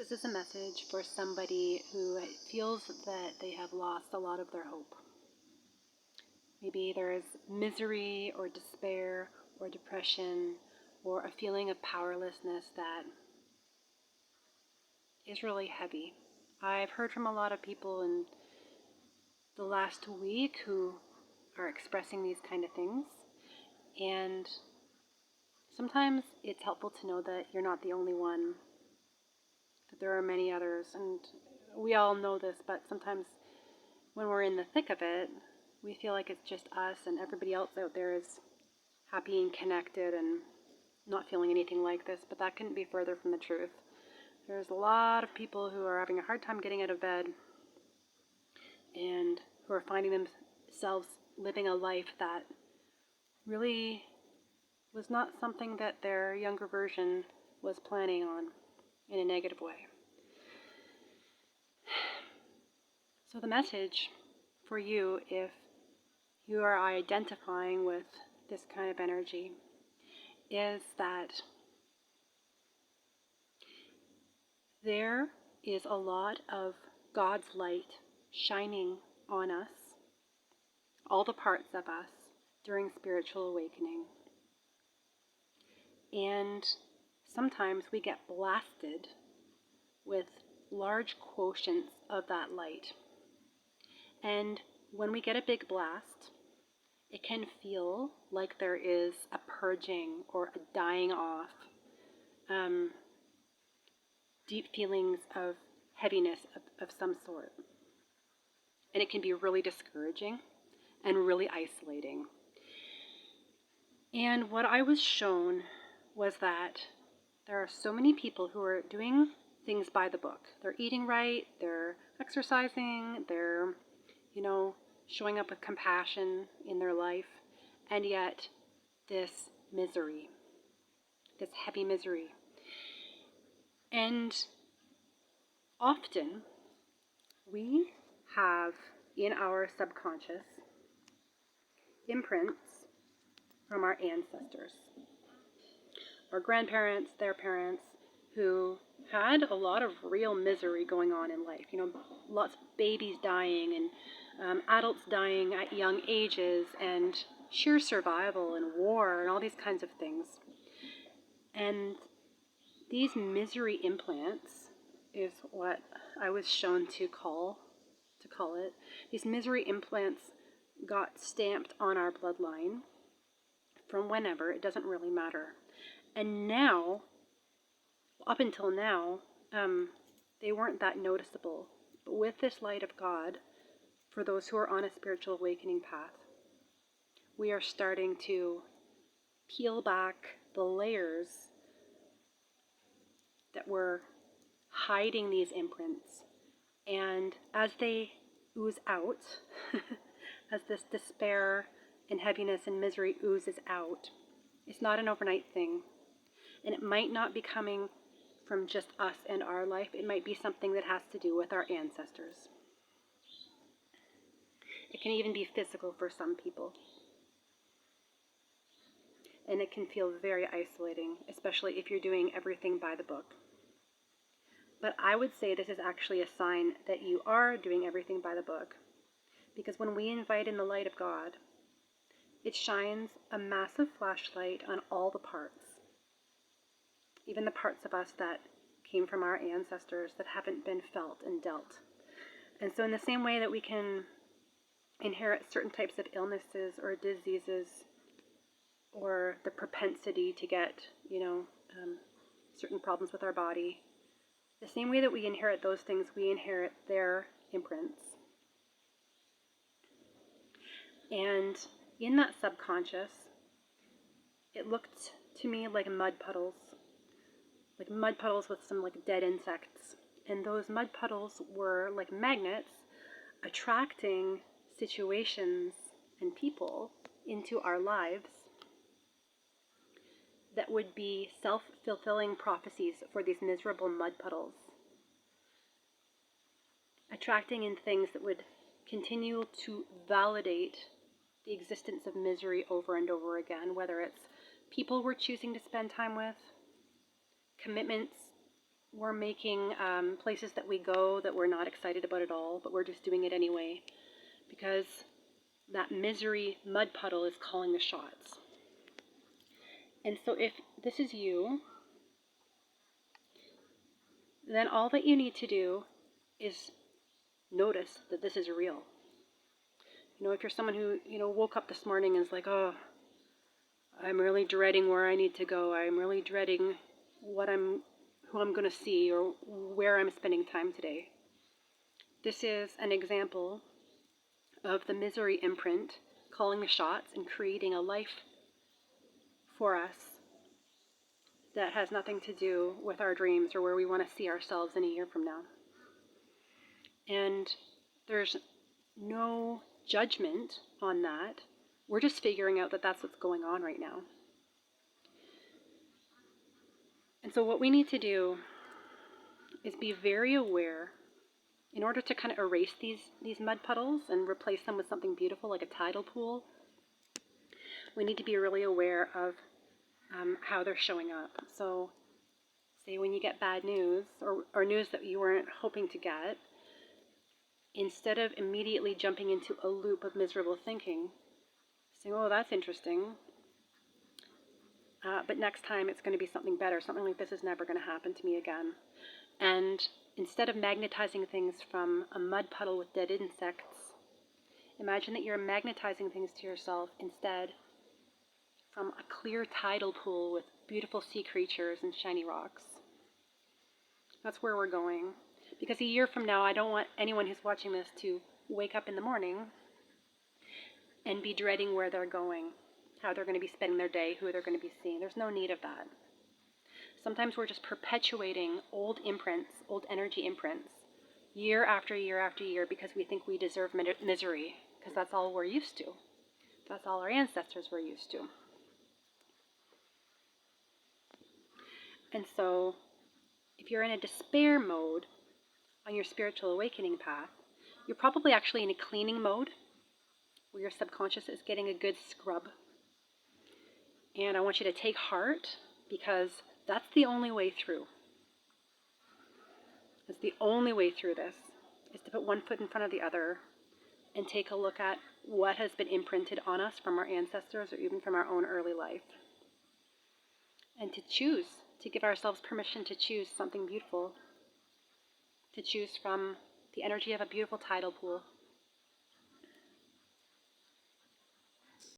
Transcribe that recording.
This is a message for somebody who feels that they have lost a lot of their hope. Maybe there is misery or despair or depression or a feeling of powerlessness that is really heavy. I've heard from a lot of people in the last week who are expressing these kind of things, and sometimes it's helpful to know that you're not the only one, that there are many others, and we all know this, but sometimes when we're in the thick of it, we feel like it's just us and everybody else out there is happy and connected and not feeling anything like this, but that couldn't be further from the truth. There's a lot of people who are having a hard time getting out of bed and who are finding themselves living a life that really was not something that their younger version was planning on in a negative way. So the message for you, if you are identifying with this kind of energy, is that there is a lot of God's light shining on us, all the parts of us, during spiritual awakening. And sometimes we get blasted with large quotients of that light. And when we get a big blast, it can feel like there is a purging or a dying off, deep feelings of heaviness of some sort. And it can be really discouraging and really isolating. And what I was shown was that there are so many people who are doing things by the book. They're eating right, they're exercising, they're, showing up with compassion in their life, and yet this misery, this heavy misery. And often we have in our subconscious imprints from our ancestors, our grandparents, their parents, who had a lot of real misery going on in life. Lots of babies dying and adults dying at young ages and sheer survival and war and all these kinds of things. And these misery implants is what I was shown to call it. These misery implants got stamped on our bloodline from whenever, it doesn't really matter. And now, up until now, they weren't that noticeable. But with this light of God, for those who are on a spiritual awakening path, we are starting to peel back the layers that were hiding these imprints. And as they ooze out, as this despair and heaviness and misery oozes out, it's not an overnight thing. And it might not be coming from just us and our life. It might be something that has to do with our ancestors. It can even be physical for some people. And it can feel very isolating, especially if you're doing everything by the book. But I would say this is actually a sign that you are doing everything by the book. Because when we invite in the light of God, it shines a massive flashlight on all the parts. Even the parts of us that came from our ancestors that haven't been felt and dealt. And so in the same way that we can inherit certain types of illnesses or diseases or the propensity to get, certain problems with our body, the same way that we inherit those things, we inherit their imprints. And in that subconscious, it looked to me like mud puddles with some dead insects. And those mud puddles were like magnets attracting situations and people into our lives that would be self-fulfilling prophecies for these miserable mud puddles. Attracting in things that would continue to validate the existence of misery over and over again, whether it's people we're choosing to spend time with, commitments we're making places that we go that we're not excited about at all, but we're just doing it anyway because that misery mud puddle is calling the shots. And so if this is you, then all that you need to do is notice that this is real. If you're someone who, woke up this morning and is like, oh, I'm really dreading where I need to go. I'm really dreading who I'm going to see or where I'm spending time today. This is an example of the misery imprint calling the shots and creating a life for us that has nothing to do with our dreams or where we want to see ourselves in a year from now. And there's no judgment on that. We're just figuring out that that's what's going on right now. And so what we need to do is be very aware in order to kind of erase these mud puddles and replace them with something beautiful like a tidal pool. We need to be really aware of how they're showing up. So say when you get bad news or news that you weren't hoping to get, instead of immediately jumping into a loop of miserable thinking, saying, oh, that's interesting, but next time it's going to be something better. Something like this is never going to happen to me again. And instead of magnetizing things from a mud puddle with dead insects, imagine that you're magnetizing things to yourself instead from a clear tidal pool with beautiful sea creatures and shiny rocks. That's where we're going. Because a year from now, I don't want anyone who's watching this to wake up in the morning and be dreading where they're going, how they're going to be spending their day, who they're going to be seeing. There's no need of that. Sometimes we're just perpetuating old imprints, old energy imprints, year after year after year because we think we deserve misery, because that's all we're used to. That's all our ancestors were used to. And so, if you're in a despair mode on your spiritual awakening path, you're probably actually in a cleaning mode where your subconscious is getting a good scrub. And I want you to take heart because that's the only way through. That's the only way through this, is to put one foot in front of the other and take a look at what has been imprinted on us from our ancestors or even from our own early life. And to choose, to give ourselves permission to choose something beautiful, to choose from the energy of a beautiful tidal pool.